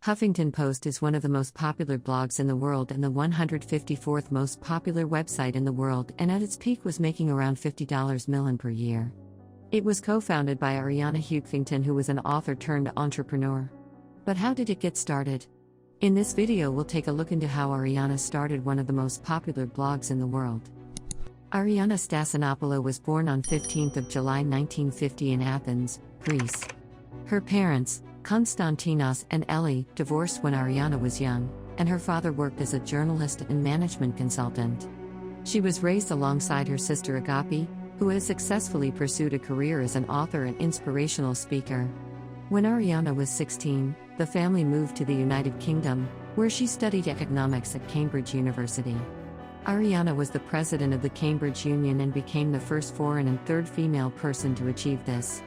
Huffington Post is one of the most popular blogs in the world and the 154th most popular website in the world, and at its peak was making around $50 million per year. It was co-founded by Arianna Huffington, who was an author turned entrepreneur. But how did it get started? In this video we'll take a look into how Arianna started one of the most popular blogs in the world. Arianna Stasinopoulou was born on 15th of July 1950 in Athens, Greece. Her parents, Konstantinos and Ellie, divorced when Arianna was young, and her father worked as a journalist and management consultant. She was raised alongside her sister Agapi, who has successfully pursued a career as an author and inspirational speaker. When Arianna was 16, the family moved to the United Kingdom, where she studied economics at Cambridge University. Arianna was the president of the Cambridge Union and became the first foreign and third female person to achieve this.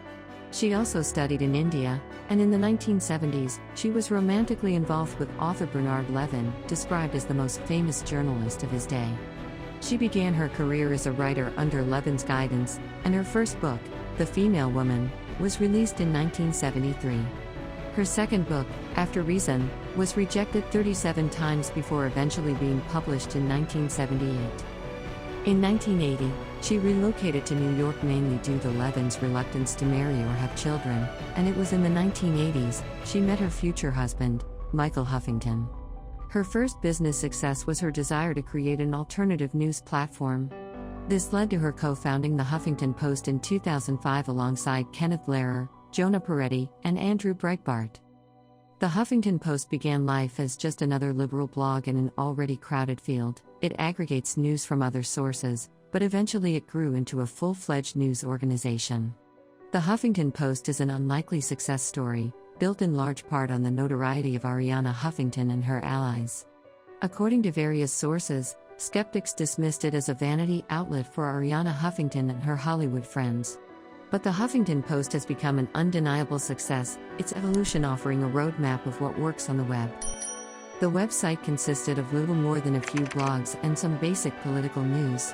She also studied in India, and in the 1970s, she was romantically involved with author Bernard Levin, described as the most famous journalist of his day. She began her career as a writer under Levin's guidance, and her first book, The Female Woman, was released in 1973. Her second book, After Reason, was rejected 37 times before eventually being published in 1978. In 1980, she relocated to New York mainly due to Levin's reluctance to marry or have children, and it was in the 1980s she met her future husband, Michael Huffington. Her first business success was her desire to create an alternative news platform. This led to her co-founding the Huffington Post in 2005 alongside Kenneth Lehrer, Jonah Peretti, and Andrew Breitbart. The Huffington Post began life as just another liberal blog in an already crowded field. It aggregates news from other sources, but eventually it grew into a full-fledged news organization. The Huffington Post is an unlikely success story, built in large part on the notoriety of Arianna Huffington and her allies. According to various sources, skeptics dismissed it as a vanity outlet for Arianna Huffington and her Hollywood friends. But the Huffington Post has become an undeniable success, its evolution offering a roadmap of what works on the web. The website consisted of little more than a few blogs and some basic political news.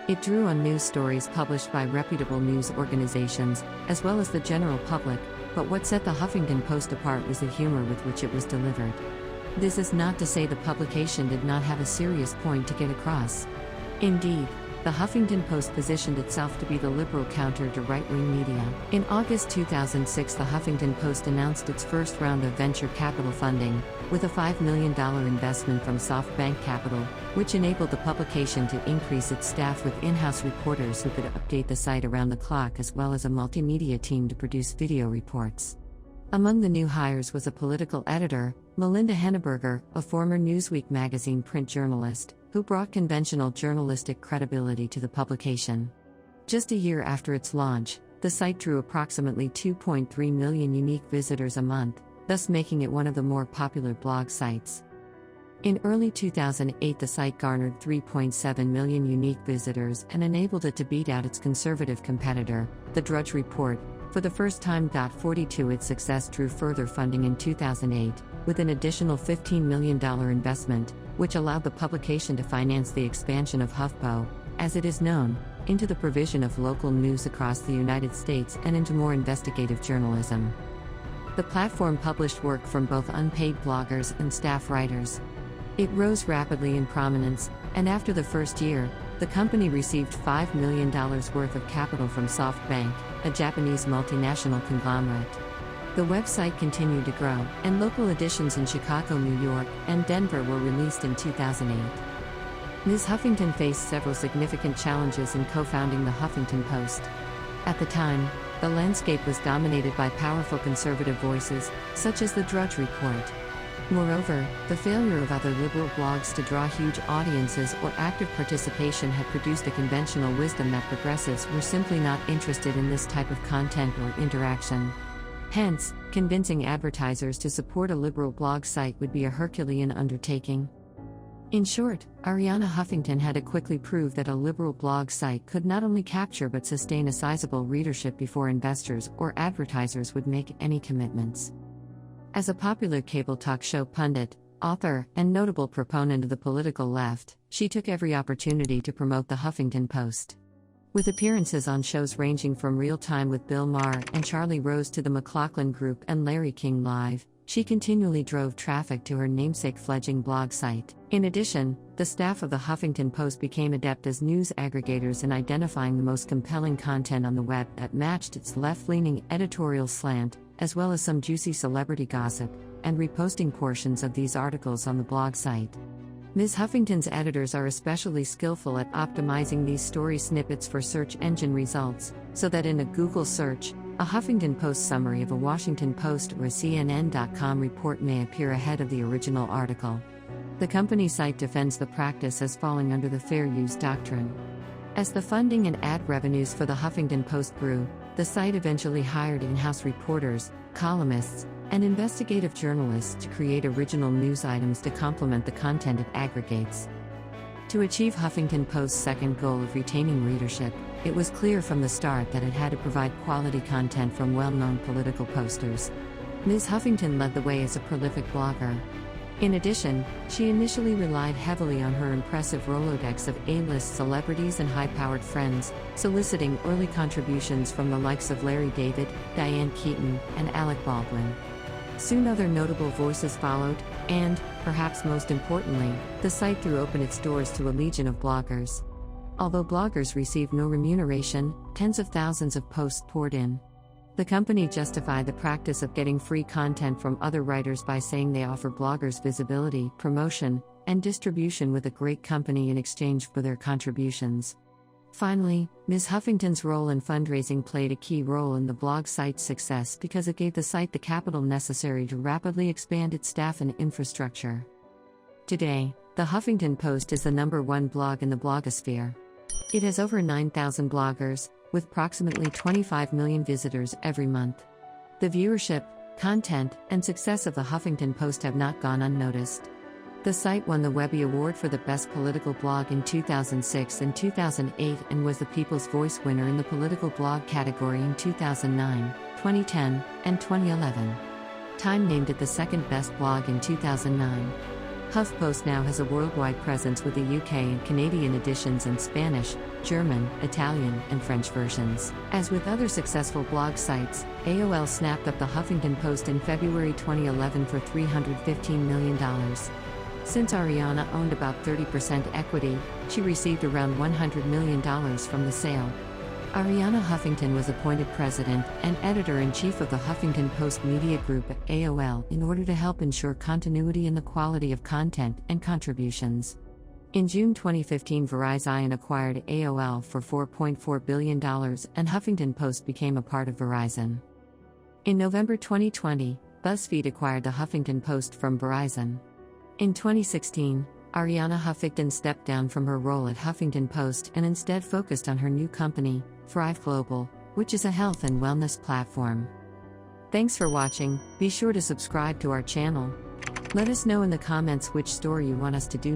It drew on news stories published by reputable news organizations, as well as the general public, but what set the Huffington Post apart was the humor with which it was delivered. This is not to say the publication did not have a serious point to get across. Indeed, the Huffington Post positioned itself to be the liberal counter to right-wing media. In August 2006, the Huffington Post announced its first round of venture capital funding, with a $5 million investment from SoftBank Capital, which enabled the publication to increase its staff with in-house reporters who could update the site around the clock, as well as a multimedia team to produce video reports. Among the new hires was a political editor, Melinda Henneberger, a former Newsweek magazine print journalist, who brought conventional journalistic credibility to the publication. Just a year after its launch, the site drew approximately 2.3 million unique visitors a month, thus making it one of the more popular blog sites. In early 2008, the site garnered 3.7 million unique visitors and enabled it to beat out its conservative competitor, The Drudge Report, for the first time. 42 Its success drew further funding in 2008, with an additional $15 million investment, which allowed the publication to finance the expansion of HuffPo, as it is known, into the provision of local news across the United States and into more investigative journalism. The platform published work from both unpaid bloggers and staff writers. It rose rapidly in prominence, and after the first year, the company received $5 million worth of capital from SoftBank, a Japanese multinational conglomerate. The website continued to grow, and local editions in Chicago, New York, and Denver were released in 2008. Ms. Huffington faced several significant challenges in co-founding the Huffington Post. At the time, the landscape was dominated by powerful conservative voices, such as The Drudge Report. Moreover, the failure of other liberal blogs to draw huge audiences or active participation had produced a conventional wisdom that progressives were simply not interested in this type of content or interaction. Hence, convincing advertisers to support a liberal blog site would be a Herculean undertaking. In short, Arianna Huffington had to quickly prove that a liberal blog site could not only capture but sustain a sizable readership before investors or advertisers would make any commitments. As a popular cable talk show pundit, author, and notable proponent of the political left, she took every opportunity to promote the Huffington Post. With appearances on shows ranging from Real Time with Bill Maher and Charlie Rose to the McLaughlin Group and Larry King Live, she continually drove traffic to her namesake fledgling blog site. In addition, the staff of the Huffington Post became adept as news aggregators in identifying the most compelling content on the web that matched its left-leaning editorial slant, as well as some juicy celebrity gossip, and reposting portions of these articles on the blog site. Ms. Huffington's editors are especially skillful at optimizing these story snippets for search engine results, so that in a Google search, a Huffington Post summary of a Washington Post or a CNN.com report may appear ahead of the original article. The company site defends the practice as falling under the fair use doctrine. As the funding and ad revenues for the Huffington Post grew, the site eventually hired in-house reporters, columnists, and investigative journalists to create original news items to complement the content it aggregates. To achieve Huffington Post's second goal of retaining readership, it was clear from the start that it had to provide quality content from well-known political posters. Ms. Huffington led the way as a prolific blogger. In addition, she initially relied heavily on her impressive Rolodex of A-list celebrities and high-powered friends, soliciting early contributions from the likes of Larry David, Diane Keaton, and Alec Baldwin. Soon other notable voices followed, and, perhaps most importantly, the site threw open its doors to a legion of bloggers. Although bloggers received no remuneration, tens of thousands of posts poured in. The company justified the practice of getting free content from other writers by saying they offer bloggers visibility, promotion, and distribution with a great company in exchange for their contributions. Finally, Ms. Huffington's role in fundraising played a key role in the blog site's success because it gave the site the capital necessary to rapidly expand its staff and infrastructure. Today, the Huffington Post is the #1 blog in the blogosphere. It has over 9,000 bloggers, with approximately 25 million visitors every month. The viewership, content, and success of the Huffington Post have not gone unnoticed. The site won the Webby Award for the Best Political Blog in 2006 and 2008 and was the People's Voice winner in the political blog category in 2009, 2010, and 2011. Time named it the second best blog in 2009. HuffPost now has a worldwide presence with the UK and Canadian editions in Spanish, German, Italian, and French versions. As with other successful blog sites, AOL snapped up the Huffington Post in February 2011 for $315 million. Since Arianna owned about 30% equity, she received around $100 million from the sale. Arianna Huffington was appointed president and editor-in-chief of the Huffington Post Media Group at AOL in order to help ensure continuity in the quality of content and contributions. In June 2015, Verizon acquired AOL for $4.4 billion and Huffington Post became a part of Verizon. In November 2020, BuzzFeed acquired the Huffington Post from Verizon. In 2016, Arianna Huffington stepped down from her role at Huffington Post and instead focused on her new company, Thrive Global, which is a health and wellness platform. Thanks for watching. Be sure to subscribe to our channel. Let us know in the comments which story you want us to do next.